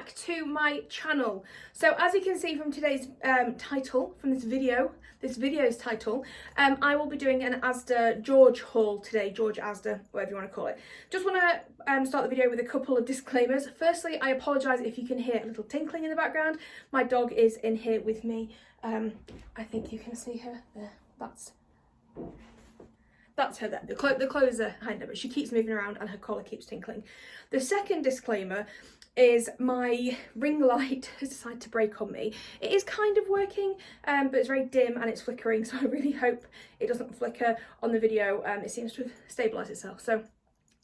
back to my channel. So as you can see from today's title, from this video's title, I will be doing an Asda George haul today, George Asda, whatever you want to call it. Just want to start the video with a couple of disclaimers. Firstly, I apologise if you can hear a little tinkling in the background. My dog is in here with me. I think you can see her there. That's her there. The clothes are behind her, but she keeps moving around and her collar keeps tinkling. The second disclaimer is my ring light has decided to break on me. It is kind of working, but it's very dim and it's flickering, so I really hope it doesn't flicker on the video. It seems to have stabilised itself, so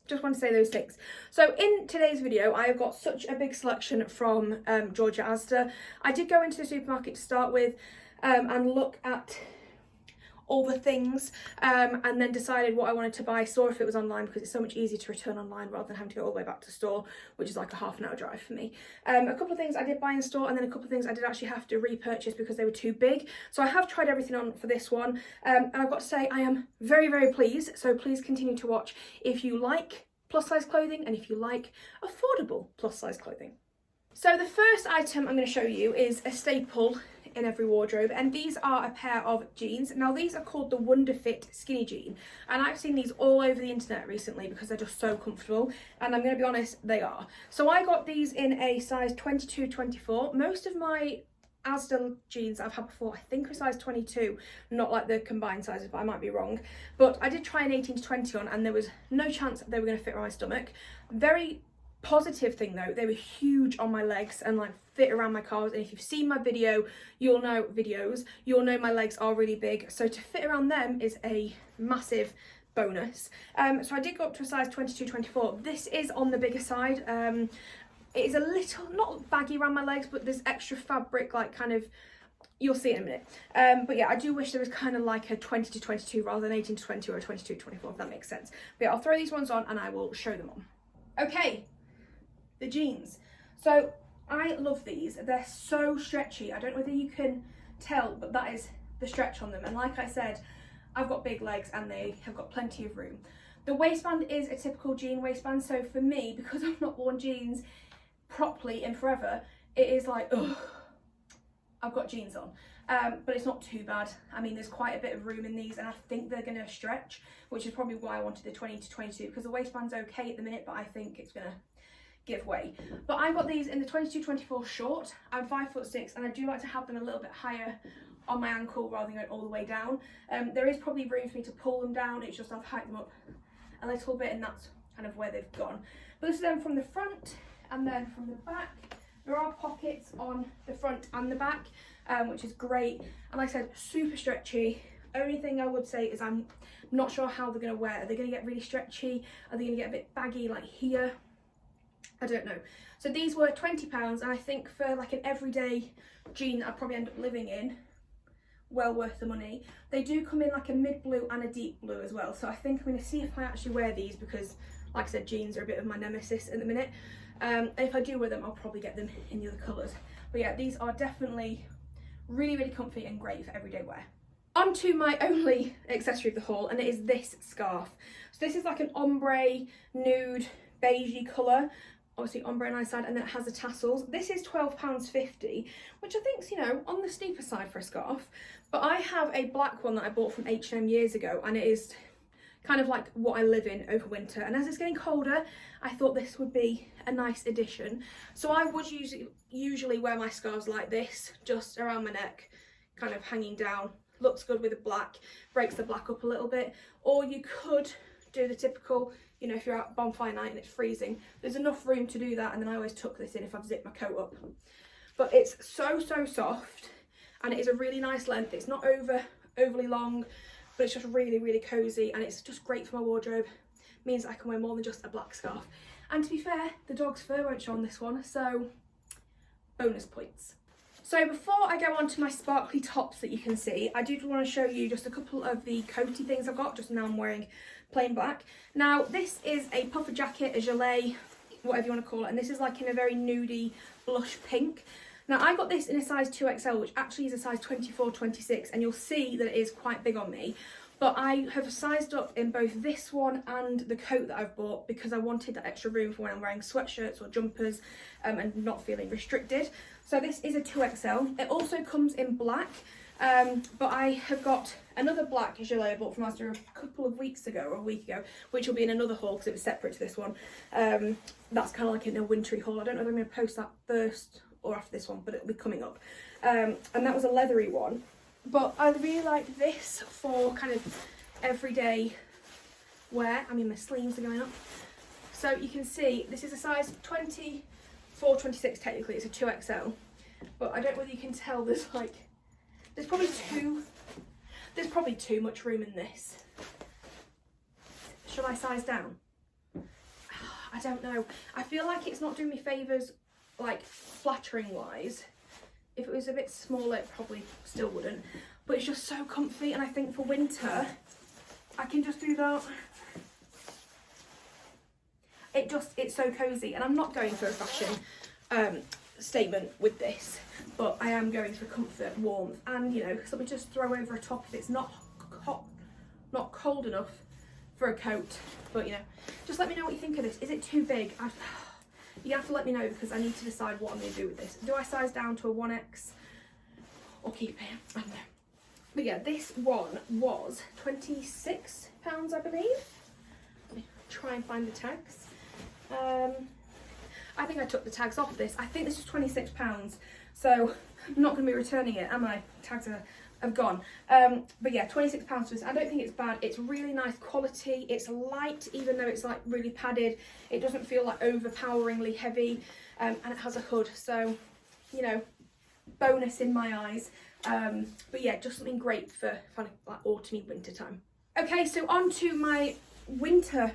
just want to say those things. So in today's video, I have got such a big selection from George Asda. I did go into the supermarket to start with and look at all the things and then decided what I wanted to buy. Saw if it was online because it's so much easier to return online rather than having to go all the way back to store, which is like a half an hour drive for me. A couple of things I did buy in store, and then a couple of things I did actually have to repurchase because they were too big. So I have tried everything on for this one, and I've got to say I am very, very pleased. So please continue to watch if you like plus size clothing and if you like affordable plus size clothing. So the first item I'm going to show you is a staple in every wardrobe, and these are a pair of jeans. Now these are called the Wonderfit skinny jean, and I've seen these all over the internet recently because they're just so comfortable, and I'm going to be honest, they are. So I got these in a size 22-24. Most of my Asda jeans I've had before I think were size 22, not like the combined sizes, but I might be wrong. But I did try an 18-20 on and there was no chance that they were going to fit around my stomach. Very positive thing though, they were huge on my legs and like fit around my calves, and if you've seen my video, you'll know my legs are really big, so to fit around them is a massive bonus. So I did go up to a size 22-24. This is on the bigger side. It is a little, not baggy around my legs, but there's extra fabric, like kind of, you'll see it in a minute. But yeah, I do wish there was kind of like a 20-22 rather than 18-20 or a 22-24, if that makes sense. But yeah, I'll throw these ones on and I will show them on. Okay, the jeans. So I love these. They're so stretchy. I don't know whether you can tell, but that is the stretch on them. And like I said, I've got big legs and they have got plenty of room. The waistband is a typical jean waistband. So for me, because I've not worn jeans properly in forever, it is like, ugh, I've got jeans on. But it's not too bad. I mean, there's quite a bit of room in these, and I think they're going to stretch, which is probably why I wanted the 20-22, because the waistband's okay at the minute, but I think it's going to give way. But I got these in the 22-24 short. I'm 5'6", and I do like to have them a little bit higher on my ankle rather than going all the way down. There is probably room for me to pull them down. It's just I've hiked them up a little bit, and that's kind of where they've gone. But this is them from the front, and then from the back there are pockets on the front and the back, which is great. And like I said, super stretchy. Only thing I would say is I'm not sure how they're going to wear. Are they going to get really stretchy? Are they going to get a bit baggy like here? I don't know. So these were £20, and I think for like an everyday jean that I'd probably end up living in, well worth the money. They do come in like a mid blue and a deep blue as well, so I think I'm going to see if I actually wear these, because like I said, jeans are a bit of my nemesis at the minute. And if I do wear them, I'll probably get them in the other colours. But yeah, these are definitely really, really comfy and great for everyday wear. On to my only accessory of the haul, and it is this scarf. So this is like an ombre nude beigey colour. Obviously ombre on either side, and then it has the tassels. This is £12.50, which I think's, you know, on the steeper side for a scarf. But I have a black one that I bought from H&M years ago, and it is kind of like what I live in over winter. And as it's getting colder, I thought this would be a nice addition. So I would usually wear my scarves like this, just around my neck, kind of hanging down. Looks good with the black, breaks the black up a little bit. Or you could do the typical, you know, if you're out bonfire night and it's freezing, there's enough room to do that, and then I always tuck this in if I've zipped my coat up. But it's so soft, and it is a really nice length. It's not overly long, but it's just really, really cozy, and it's just great for my wardrobe. Means I can wear more than just a black scarf. And to be fair, the dog's fur won't show on this one, so bonus points. So before I go on to my sparkly tops that you can see, I do want to show you just a couple of the coaty things I've got. Just now I'm wearing plain black. Now this is a puffer jacket, a gilet, whatever you want to call it, and this is like in a very nudie blush pink. Now I got this in a size 2XL, which actually is a size 24-26, and you'll see that it is quite big on me. But I have sized up in both this one and the coat that I've bought because I wanted that extra room for when I'm wearing sweatshirts or jumpers and not feeling restricted. So this is a 2XL. It also comes in black, but I have got another black gilet I bought from Asda a couple of weeks ago, or a week ago, which will be in another haul because it was separate to this one. That's kind of like in a wintry haul. I don't know if I'm going to post that first or after this one, but it'll be coming up. And that was a leathery one. But I really like this for kind of everyday wear. I mean, my sleeves are going up. So you can see this is a size 24, 26 technically. It's a 2XL. But I don't know whether you can tell there's probably too much room in this. Shall I size down? I don't know. I feel like it's not doing me favours, like flattering wise. If it was a bit smaller, it probably still wouldn't. But it's just so comfy, and I think for winter, I can just do that. It's so cosy, and I'm not going for a fashion statement with this, but I am going for comfort, warmth, and you know, something just throw over a top if it's not hot, not cold enough for a coat. But you know, just let me know what you think of this. Is it too big? You have to let me know because I need to decide what I'm going to do with this. Do I size down to a 1X or keep it? I don't know. But yeah, this one was £26, I believe. Let me try and find the tags. I think I took the tags off this. I think this is £26, so I'm not going to be returning it, am I? Tags have gone. But yeah, £26 for this. I don't think it's bad. It's really nice quality. It's light, even though it's like really padded. It doesn't feel like overpoweringly heavy, and it has a hood. So, you know, bonus in my eyes. But yeah, just something great for kind of like autumny winter time. Okay, so on to my winter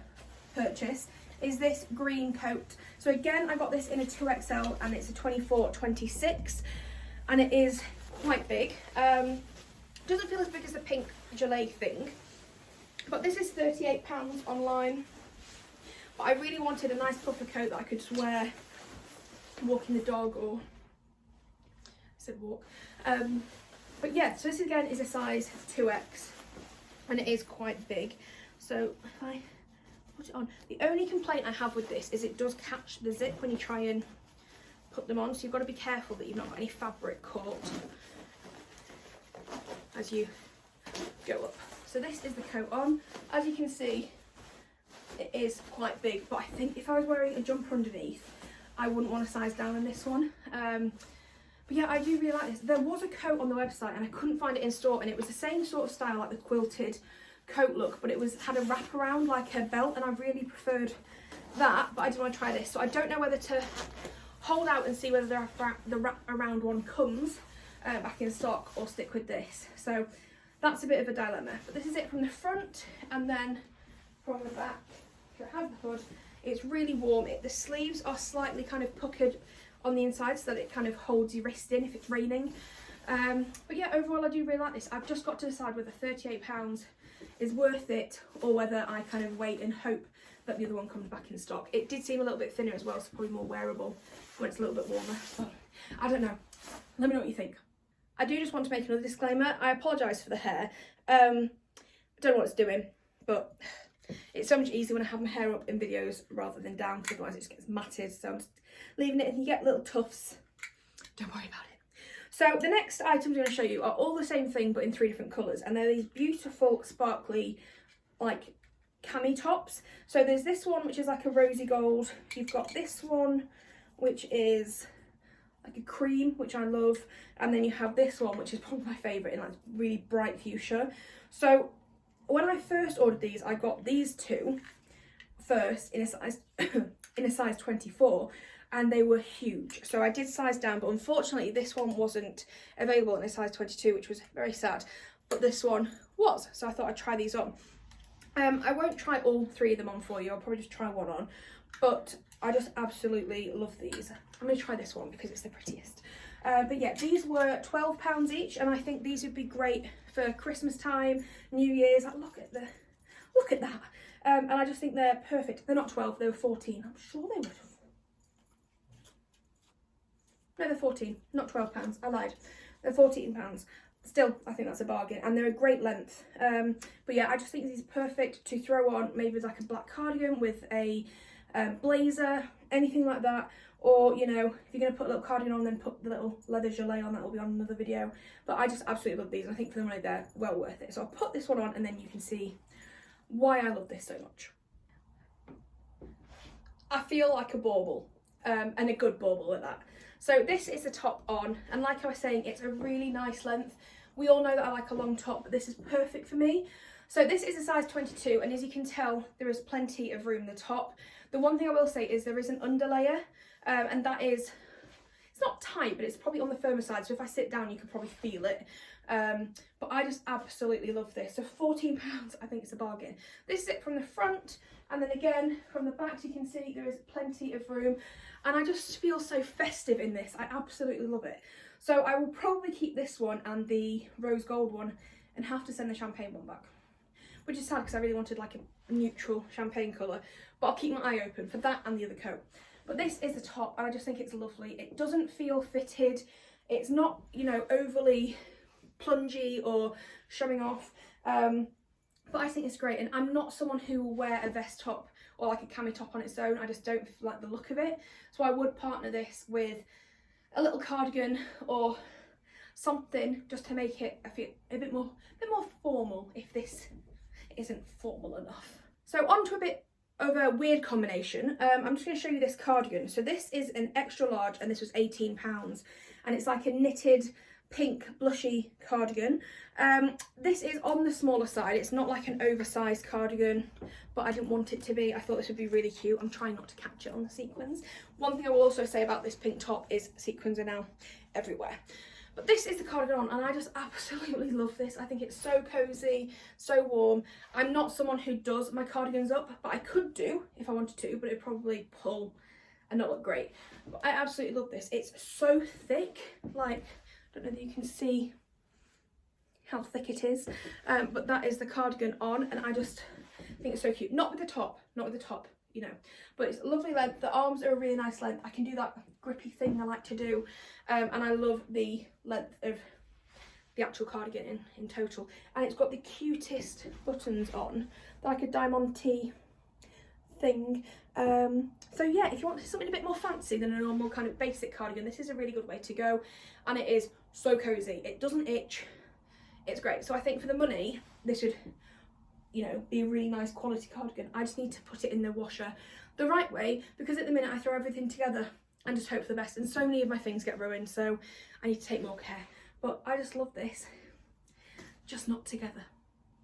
purchase is this green coat. So again, I got this in a 2XL and it's a 24-26 and it is quite big. Doesn't feel as big as the pink gilet thing, but this is £38 online. But I really wanted a nice puffer coat that I could just wear walking the dog, or I said walk. But yeah, so this again is a size 2X and it is quite big. So if I put it on, the only complaint I have with this is it does catch the zip when you try and put them on, so you've got to be careful that you've not got any fabric caught as you go up. So this is the coat on. As you can see, it is quite big, but I think if I was wearing a jumper underneath, I wouldn't want to size down on this one. But yeah, I do really like this. There was a coat on the website and I couldn't find it in store, and it was the same sort of style like the quilted coat look, but it had a wrap around like a belt, and I really preferred that, but I didn't want to try this. So I don't know whether to hold out and see whether the wrap around one comes back in stock or stick with this. So that's a bit of a dilemma. But this is it from the front, and then from the back, so it has the hood. It's really warm. The sleeves are slightly kind of puckered on the inside so that it kind of holds your wrist in if it's raining. But yeah, overall I do really like this. I've just got to decide whether £38 is worth it or whether I kind of wait and hope that the other one comes back in stock. It did seem a little bit thinner as well, so probably more wearable when it's a little bit warmer. But I don't know. Let me know what you think. I do just want to make another disclaimer. I apologise for the hair. I don't know what it's doing, but it's so much easier when I have my hair up in videos rather than down, because otherwise it just gets matted. So I'm just leaving it, and you get little tufts. Don't worry about it. So the next items I'm going to show you are all the same thing but in 3 different colours, and they're these beautiful sparkly like cami tops. So there's this one which is like a rosy gold. You've got this one which is like a cream, which I love, and then you have this one which is probably my favourite in like really bright fuchsia. So when I first ordered these, I got these two first in a size in a size 24, and they were huge. So I did size down, but unfortunately this one wasn't available in a size 22, which was very sad, but this one was. So I thought I'd try these on. I won't try all 3 of them on for you. I'll probably just try one on, but I just absolutely love these. I'm going to try this one because it's the prettiest. But yeah, these were £12 each, and I think these would be great for Christmas time, New Year's. Like, look at that. And I just think they're perfect. They're not 12, they were 14. I'm sure they were. No, they're 14, not £12. I lied. They're £14. still, I think that's a bargain, and they're a great length. But yeah, I just think these are perfect to throw on, maybe with like a black cardigan with a blazer, anything like that. Or, you know, if you're going to put a little cardigan on, then put the little leather gilet on. That will be on another video. But I just absolutely love these, and I think for the money they're well worth it. So I'll put this one on, and then you can see why I love this so much. I feel like a bauble, and a good bauble at that. So this is the top on, and like I was saying, it's a really nice length. We all know that I like a long top, but this is perfect for me. So this is a size 22, and as you can tell, there is plenty of room in the top. The one thing I will say is there is an underlayer, and that is, it's not tight, but it's probably on the firmer side, so if I sit down you can probably feel it. But I just absolutely love this. So £14, I think it's a bargain. This is it from the front, and then again from the back you can see there is plenty of room, and I just feel so festive in this. I absolutely love it. So I will probably keep this one and the rose gold one, and have to send the champagne one back, which is sad because I really wanted like a neutral champagne colour, but I'll keep my eye open for that and the other coat. But this is the top, and I just think it's lovely. It doesn't feel fitted. It's not, you know, overly plungy or showing off. But I think it's great, and I'm not someone who will wear a vest top or like a cami top on its own. I just don't like the look of it. So I would partner this with a little cardigan or something just to make it a bit more formal, if this isn't formal enough. So on to a bit of a weird combination. I'm just going to show you this cardigan. So this is an extra large, and this was £18, and it's like a knitted pink blushy cardigan. This is on the smaller side. It's not like an oversized cardigan, but I didn't want it to be. I thought this would be really cute. I'm trying not to catch it on the sequins. One thing I will also say about this pink top is sequins are now everywhere. But this is the cardigan on, and I just absolutely love this. I think it's so cozy, so warm. I'm not someone who does my cardigans up, but I could do if I wanted to, but it'd probably pull and not look great. But I absolutely love this. It's so thick, like, I don't know if you can see how thick it is, but that is the cardigan on, and I just think it's so cute. Not with the top, you know, but it's a lovely length. The arms are a really nice length. I can do that grippy thing I like to do, and I love the length of the actual cardigan in total. And it's got the cutest buttons on, like a diamante thing. So yeah, if you want something a bit more fancy than a normal kind of basic cardigan, this is a really good way to go, and it is so cozy. It doesn't itch. It's great. So I think for the money, this would, you know, be a really nice quality cardigan. I just need to put it in the washer the right way, because at the minute I throw everything together and just hope for the best, and so many of my things get ruined, so I need to take more care. But I just love this, just not together.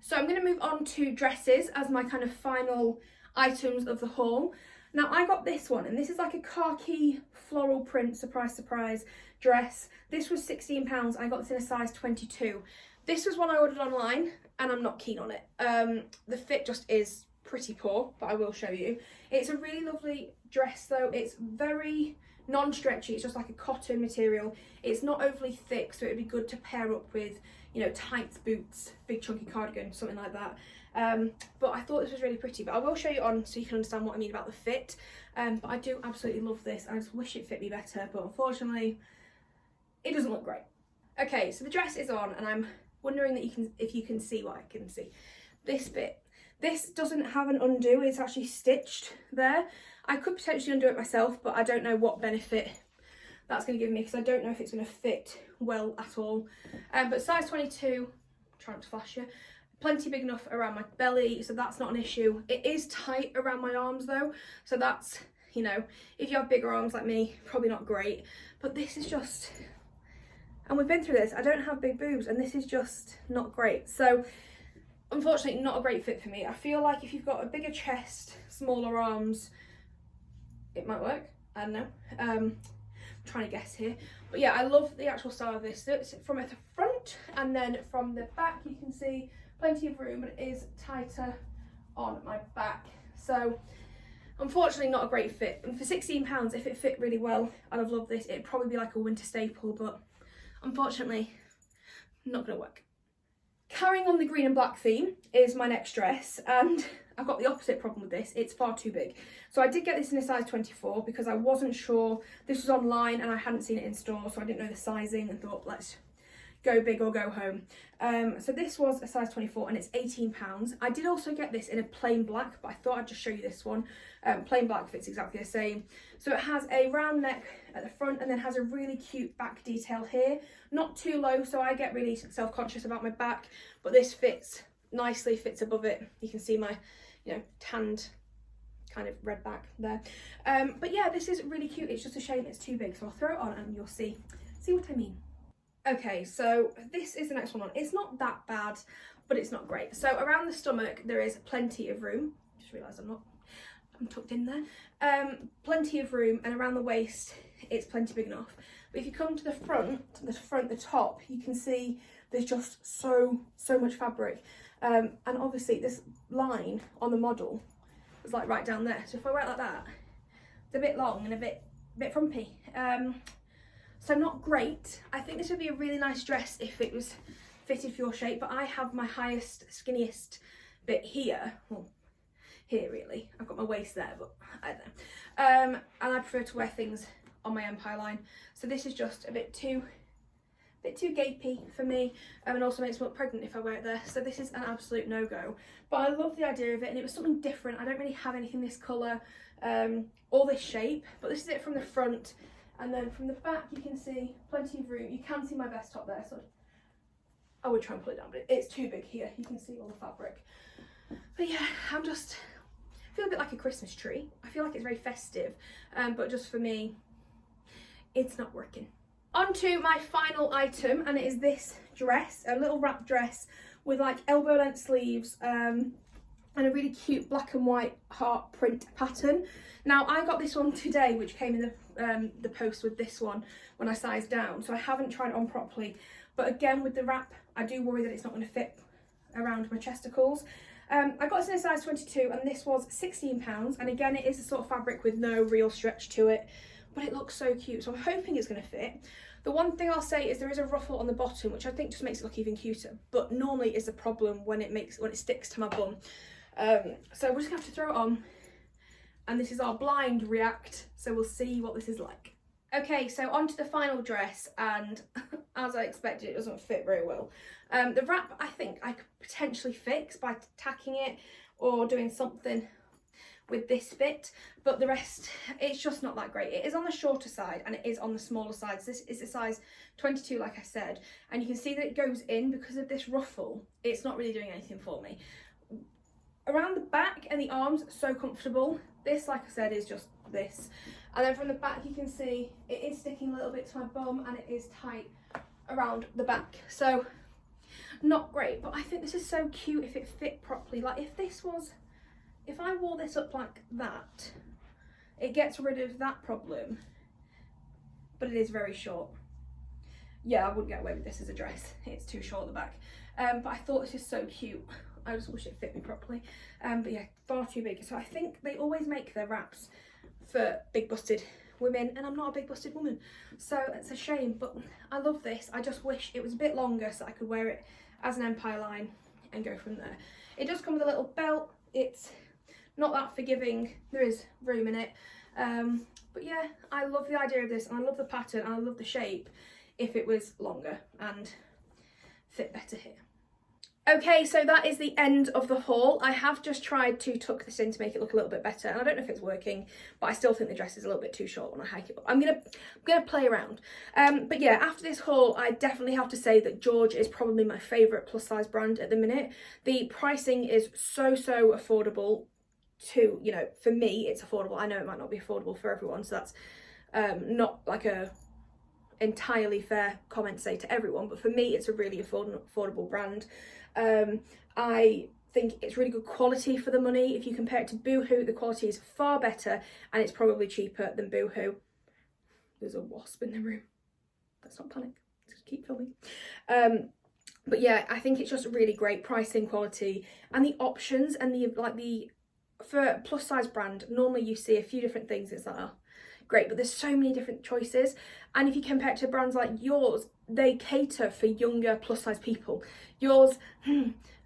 So I'm going to move on to dresses as my kind of final items of the haul. Now I got this one, and this is like a khaki floral print, surprise surprise, dress. This was £16. I got this in a size 22. This was one I ordered online, and I'm not keen on it. The fit just is pretty poor, but I will show you. It's a really lovely dress though. It's very non-stretchy. It's just like a cotton material. It's not overly thick, so it'd be good to pair up with, you know, tights, boots, big chunky cardigan, something like that. But I thought this was really pretty, but I will show you on so you can understand what I mean about the fit. But I do absolutely love this. I just wish it fit me better, but unfortunately it doesn't look great. Okay, so the dress is on, and I'm wondering that if you can see what I can see. This bit, this doesn't have an undo, it's actually stitched there. I could potentially undo it myself, but I don't know what benefit that's going to give me, because I don't know if it's going to fit well at all. But size 22, trying to flash you, plenty big enough around my belly, so that's not an issue. It is tight around my arms though, so that's, you know, if you have bigger arms like me, probably not great. But this is just, and we've been through this, I don't have big boobs, and this is just not great. So unfortunately not a great fit for me. I feel like if you've got a bigger chest, smaller arms, it might work. I don't know. I'm trying to guess here. But yeah, I love the actual style of this. So it's from the front, and then from the back you can see plenty of room, but it is tighter on my back. So unfortunately not a great fit. And for £16, if it fit really well, I'd have loved this. It'd probably be like a winter staple, but unfortunately not gonna work. Carrying on the green and black theme is my next dress, and I've got the opposite problem with this. It's far too big. So I did get this in a size 24 because I wasn't sure. This was online and I hadn't seen it in store, so I didn't know the sizing, and thought, let's go big or go home. So this was a size 24 and it's £18. I did also get this in a plain black, but I thought I'd just show you this one. Plain black fits exactly the same. So it has a round neck at the front and then has a really cute back detail here. Not too low, so I get really self-conscious about my back, but this fits nicely, fits above it. You can see my, you know, tanned kind of red back there. But yeah, this is really cute. It's just a shame it's too big, so I'll throw it on and you'll see what I mean. Okay, so this is the next one on. It's not that bad, but it's not great. So around the stomach there is plenty of room. Just realised I'm tucked in there. Plenty of room, and around the waist it's plenty big enough. But if you come to the top, you can see there's just so much fabric. And obviously this line on the model is like right down there. So if I wear it like that, it's a bit long and a bit frumpy. So not great. I think this would be a really nice dress if it was fitted for your shape, but I have my highest, skinniest bit here. Well, here really. I've got my waist there, but I don't know. And I prefer to wear things on my empire line. So this is just a bit too gapey for me, and also makes me look pregnant if I wear it there. So this is an absolute no-go. But I love the idea of it, and it was something different. I don't really have anything this colour or this shape, but this is it from the front. And then from the back you can see plenty of room. You can see my vest top there, so I would try and pull it down, but it's too big here. You can see all the fabric. But yeah, I feel a bit like a Christmas tree. I feel like it's very festive, but just for me, it's not working. On to my final item, and it is this dress, a little wrap dress with like elbow length sleeves, and a really cute black and white heart print pattern. Now I got this one today, which came in the post with this one when I sized down, so I haven't tried it on properly. But again, with the wrap, I do worry that it's not going to fit around my chesticles. I got this in a size 22 and this was £16, and again it is a sort of fabric with no real stretch to it, but it looks so cute, so I'm hoping it's going to fit. The one thing I'll say is there is a ruffle on the bottom, which I think just makes it look even cuter, but normally is a problem when it sticks to my bum. So we're just gonna have to throw it on, and this is our blind react, so we'll see what this is like. Okay, so on to the final dress, and as I expected, it doesn't fit very well. The wrap I think I could potentially fix by tacking it or doing something with this fit, but the rest, it's just not that great. It is on the shorter side and it is on the smaller side. So this is a size 22, like I said, and you can see that it goes in because of this ruffle. It's not really doing anything for me. Around the back and the arms, so comfortable. This, like I said, is just this. And then from the back you can see it is sticking a little bit to my bum and it is tight around the back. So not great, but I think this is so cute if it fit properly. Like if I wore this up like that, it gets rid of that problem, but it is very short. Yeah, I wouldn't get away with this as a dress. It's too short at the back. But I thought this is so cute. I just wish it fit me properly. But yeah, far too big. So I think they always make their wraps for big busted women, and I'm not a big busted woman. So it's a shame, but I love this. I just wish it was a bit longer so I could wear it as an empire line and go from there. It does come with a little belt. It's not that forgiving. There is room in it. But yeah, I love the idea of this, and I love the pattern, and I love the shape if it was longer and fit better here. Okay, so that is the end of the haul. I have just tried to tuck this in to make it look a little bit better, and I don't know if it's working, but I still think the dress is a little bit too short when I hike it up. I'm gonna play around. But yeah, after this haul, I definitely have to say that George is probably my favourite plus size brand at the minute. The pricing is so affordable. You know, for me it's affordable. I know it might not be affordable for everyone, so that's not like a entirely fair comment to say to everyone, but for me it's a really affordable brand. I think it's really good quality for the money. If you compare it to Boohoo, the quality is far better, and it's probably cheaper than Boohoo. There's a wasp in the room. Let's not panic, just keep filming. But yeah, I think it's just really great pricing, quality, and the options, and for a plus size brand, normally you see a few different things. It's like, oh, great, but there's so many different choices. And if you compare it to brands like yours, they cater for younger plus size people. Yours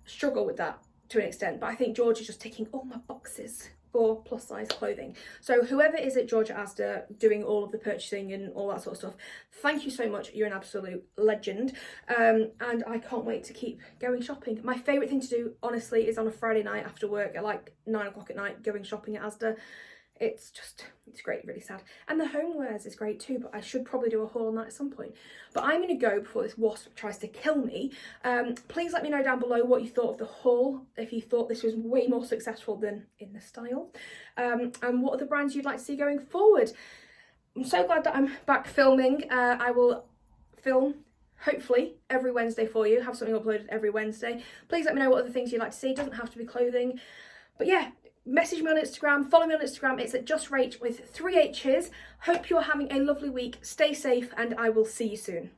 struggle with that to an extent, but I think George is just ticking all my boxes for plus size clothing. So whoever is at Georgia Asda doing all of the purchasing and all that sort of stuff, thank you so much. You're an absolute legend. And I can't wait to keep going shopping. My favourite thing to do, honestly, is on a Friday night after work at like 9 o'clock at night, going shopping at Asda. It's great, really sad. And the homewares is great too, but I should probably do a haul on that at some point. But I'm going to go before this wasp tries to kill me. Please let me know down below what you thought of the haul, if you thought this was way more successful than in the style, and what other brands you'd like to see going forward. I'm so glad that I'm back filming. I will film hopefully every Wednesday for you, have something uploaded every Wednesday. Please let me know what other things you'd like to see. It doesn't have to be clothing, but yeah, message me on Instagram, follow me on Instagram. It's at justrach with 3 H's. Hope you're having a lovely week. Stay safe and I will see you soon.